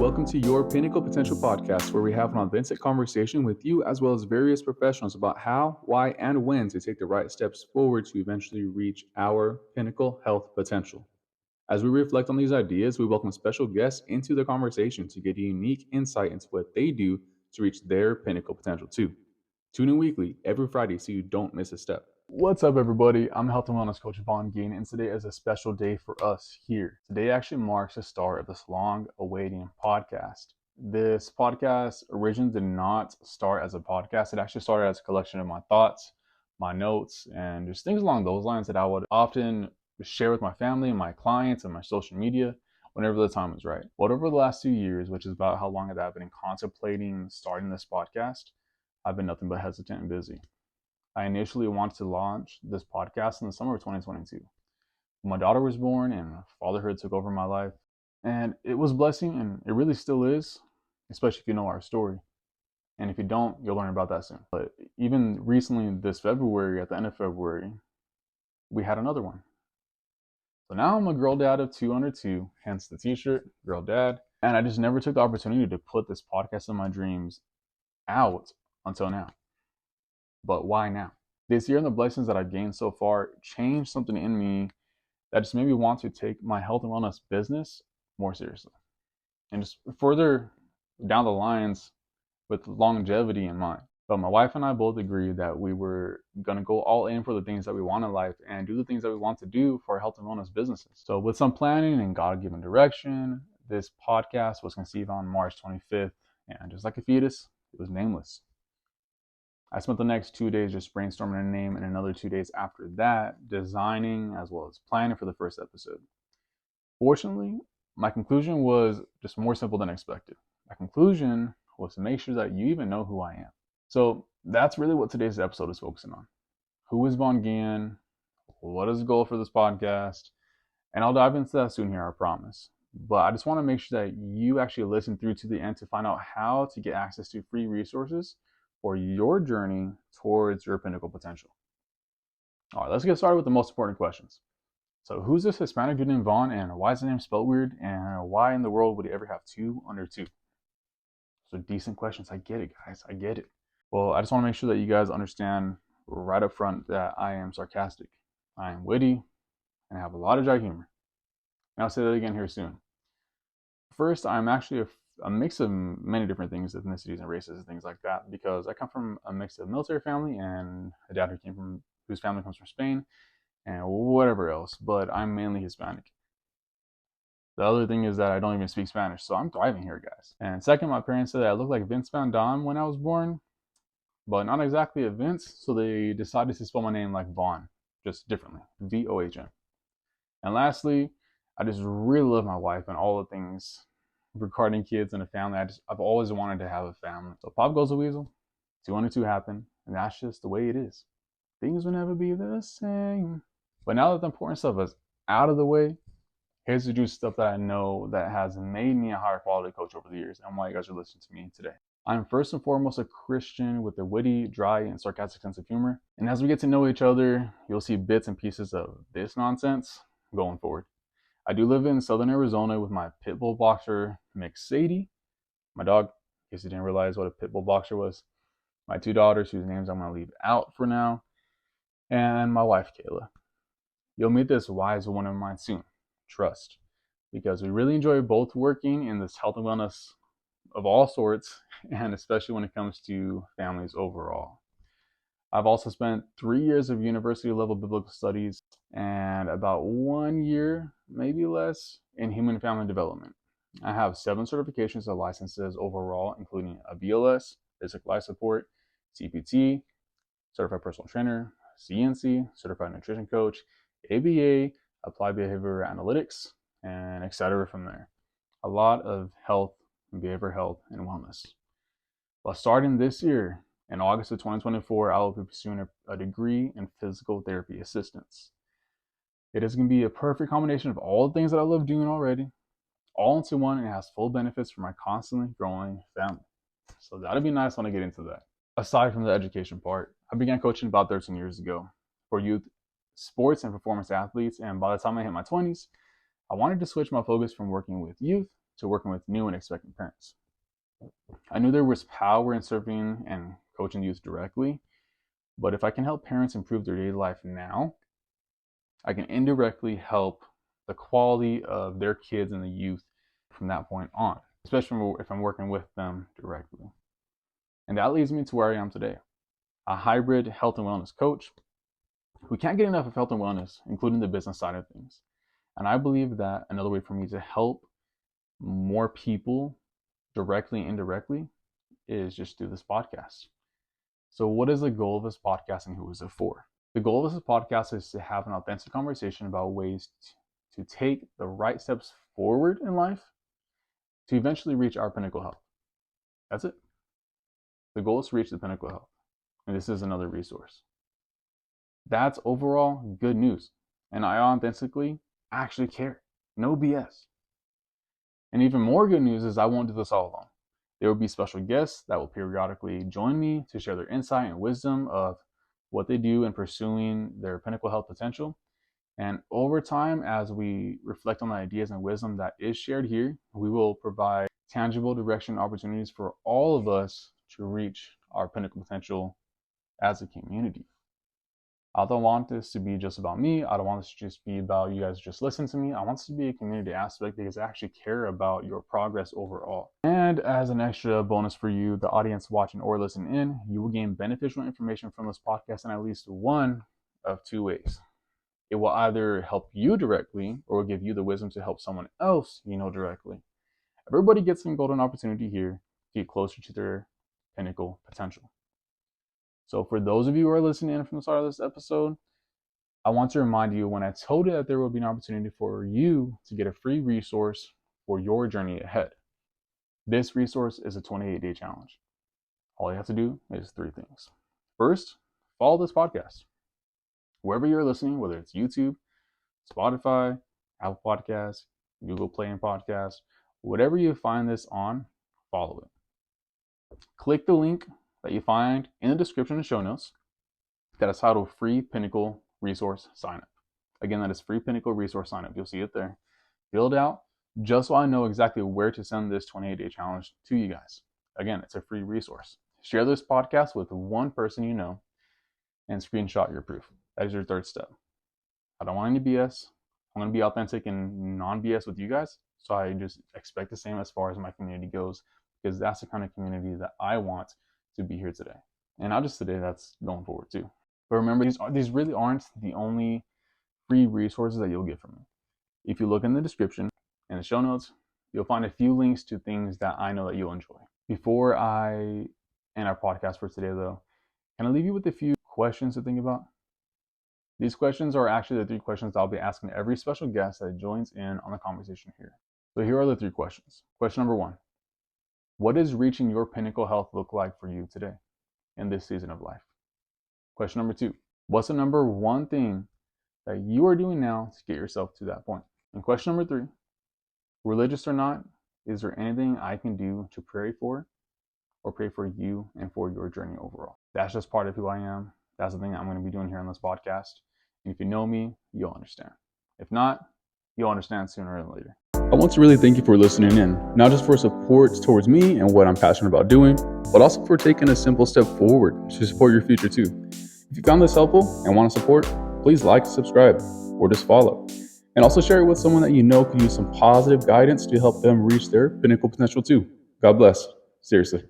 Welcome to Your Pinnacle Potential Podcast, where we have an authentic conversation with you as well as various professionals about how, why, and when to take the right steps forward to eventually reach our pinnacle health potential. As we reflect on these ideas, we welcome special guests into the conversation to get a unique insight into what they do to reach their pinnacle potential too. Tune in weekly every Friday so you don't miss a step. What's up, everybody? I'm Health and Wellness Coach Vaughn Gain, and today is a special day for us here. Today actually marks the start of this long-awaiting podcast. This podcast originally did not start as a podcast. It actually started as a collection of my thoughts, my notes, and just things along those lines that I would often share with my family, my clients, and my social media whenever the time was right. But over the last 2 years, which is about how long that I've been contemplating starting this podcast, I've been nothing but hesitant and busy. I initially wanted to launch this podcast in the summer of 2022. My daughter was born and fatherhood took over my life. And it was a blessing, and it really still is, especially if you know our story. And if you don't, you'll learn about that soon. But even recently, this February, at the end of February, we had another one. So now I'm a girl dad of 2 under 2, hence the t-shirt, girl dad. And I just never took the opportunity to put this podcast of my dreams out until now. But why now? This year and the blessings that I've gained so far changed something in me that just made me want to take my health and wellness business more seriously. And just further down the lines with longevity in mind. But my wife and I both agreed that we were going to go all in for the things that we want in life and do the things that we want to do for our health and wellness businesses. So with some planning and God-given direction, this podcast was conceived on March 25th. And just like a fetus, it was nameless. I spent the next 2 days just brainstorming a name, and another 2 days after that designing as well as planning for the first episode. Fortunately, my conclusion was just more simple than expected. My conclusion was to make sure that you even know who I am. So that's really what today's episode is focusing on. Who is Vaughn Gann? What is the goal for this podcast? And I'll dive into that soon here, I promise. But I just want to make sure that you actually listen through to the end to find out how to get access to free resources for your journey towards your pinnacle potential. All right, let's get started with the most important questions. So who's this Hispanic dude named Vaughn, and why is his name spelled weird, and why in the world would he ever have 2 under 2? So decent questions. I get it, guys. I get it. Well, I just want to make sure that you guys understand right up front that I am sarcastic. I am witty, and I have a lot of dry humor. And I'll say that again here soon. First, I'm actually a mix of many different things, ethnicities and races and things like that, because I come from a mix of military family and a dad whose family comes from Spain and whatever else, but I'm mainly Hispanic. The other thing is that I don't even speak Spanish, so I'm thriving here, guys. And second, my parents said that I looked like Vince Van Dam when I was born, but not exactly a Vince, so they decided to spell my name like Vaughn, just differently, V-O-H-N. And lastly, I just really love my wife and all the things regarding kids and a family. I've always wanted to have a family. So pop goes the weasel, 2 under 2 happen, and that's just the way it is. Things will never be the same. But now that the important stuff is out of the way, here's the juicy stuff that I know that has made me a higher quality coach over the years and why you guys are listening to me today. I'm first and foremost a Christian with a witty, dry, and sarcastic sense of humor. And as we get to know each other, you'll see bits and pieces of this nonsense going forward. I do live in southern Arizona with my pit bull boxer, Mix Sadie, my dog, in case you didn't realize what a pit bull boxer was, my 2 daughters, whose names I'm going to leave out for now, and my wife, Kayla. You'll meet this wise woman of mine soon, trust, because we really enjoy both working in this health and wellness of all sorts, and especially when it comes to families overall. I've also spent 3 years of university level biblical studies and about 1 year, maybe less, in human and family development. I have 7 certifications and licenses overall, including a BLS, basic life support, CPT, certified personal trainer, CNC, certified nutrition coach, ABA, applied behavior analytics, and etc. from there. A lot of health and behavioral health and wellness. But starting this year, in August of 2024, I will be pursuing a degree in physical therapy assistance. It is going to be a perfect combination of all the things that I love doing already, all into one, and it has full benefits for my constantly growing family. So that'll be nice when I get into that. Aside from the education part, I began coaching about 13 years ago for youth sports and performance athletes, and by the time I hit my 20s, I wanted to switch my focus from working with youth to working with new and expectant parents. I knew there was power in serving and coaching youth directly, but if I can help parents improve their daily life now, I can indirectly help the quality of their kids and the youth from that point on, especially if I'm working with them directly. And that leads me to where I am today, a hybrid health and wellness coach. We can't get enough of health and wellness, including the business side of things. And I believe that another way for me to help more people directly and indirectly is just through this podcast. So what is the goal of this podcast and who is it for? The goal of this podcast is to have an authentic conversation about ways to take the right steps forward in life to eventually reach our pinnacle health. That's it. The goal is to reach the pinnacle health. And this is another resource. That's overall good news. And I authentically actually care. No BS. And even more good news is I won't do this all alone. There will be special guests that will periodically join me to share their insight and wisdom of what they do in pursuing their pinnacle health potential. And over time, as we reflect on the ideas and wisdom that is shared here, we will provide tangible direction opportunities for all of us to reach our pinnacle potential as a community. I don't want this to be just about me. I don't want this to just be about you guys just listen to me. I want this to be a community aspect because I actually care about your progress overall. And as an extra bonus for you, the audience watching or listening in, you will gain beneficial information from this podcast in at least one of two ways. It will either help you directly or give you the wisdom to help someone else you know directly. Everybody gets a golden opportunity here to get closer to their pinnacle potential. So for those of you who are listening in from the start of this episode, I want to remind you when I told you that there will be an opportunity for you to get a free resource for your journey ahead. This resource is a 28-day challenge. All you have to do is 3 things. First, follow this podcast. Wherever you're listening, whether it's YouTube, Spotify, Apple Podcasts, Google Play and Podcasts, whatever you find this on, follow it. Click the link that you find in the description and show notes that is titled Free Pinnacle Resource Sign Up. Again, that is Free Pinnacle Resource Sign Up. You'll see it there. Fill it out just so I know exactly where to send this 28-day challenge to you guys. Again, it's a free resource. Share this podcast with one person you know and screenshot your proof. That is your third step. I don't want any BS. I'm going to be authentic and non-BS with you guys. So I just expect the same as far as my community goes, because that's the kind of community that I want to be here today. And not just today, that's going forward too. But remember, these really aren't the only free resources that you'll get from me. If you look in the description and the show notes, you'll find a few links to things that I know that you'll enjoy. Before I end our podcast for today though, can I leave you with a few questions to think about? These questions are actually the 3 questions I'll be asking every special guest that joins in on the conversation here. So here are the 3 questions. Question number 1. What does reaching your pinnacle health look like for you today in this season of life? Question number 2. What's the number 1 thing that you are doing now to get yourself to that point? And question number 3. Religious or not, is there anything I can do to pray for or pray for you and for your journey overall? That's just part of who I am. That's the thing I'm going to be doing here on this podcast. And if you know me, you'll understand. If not, you'll understand sooner or later. I want to really thank you for listening in, not just for support towards me and what I'm passionate about doing, but also for taking a simple step forward to support your future too. If you found this helpful and want to support, please like, subscribe, or just follow. And also share it with someone that you know could use some positive guidance to help them reach their pinnacle potential too. God bless. Seriously.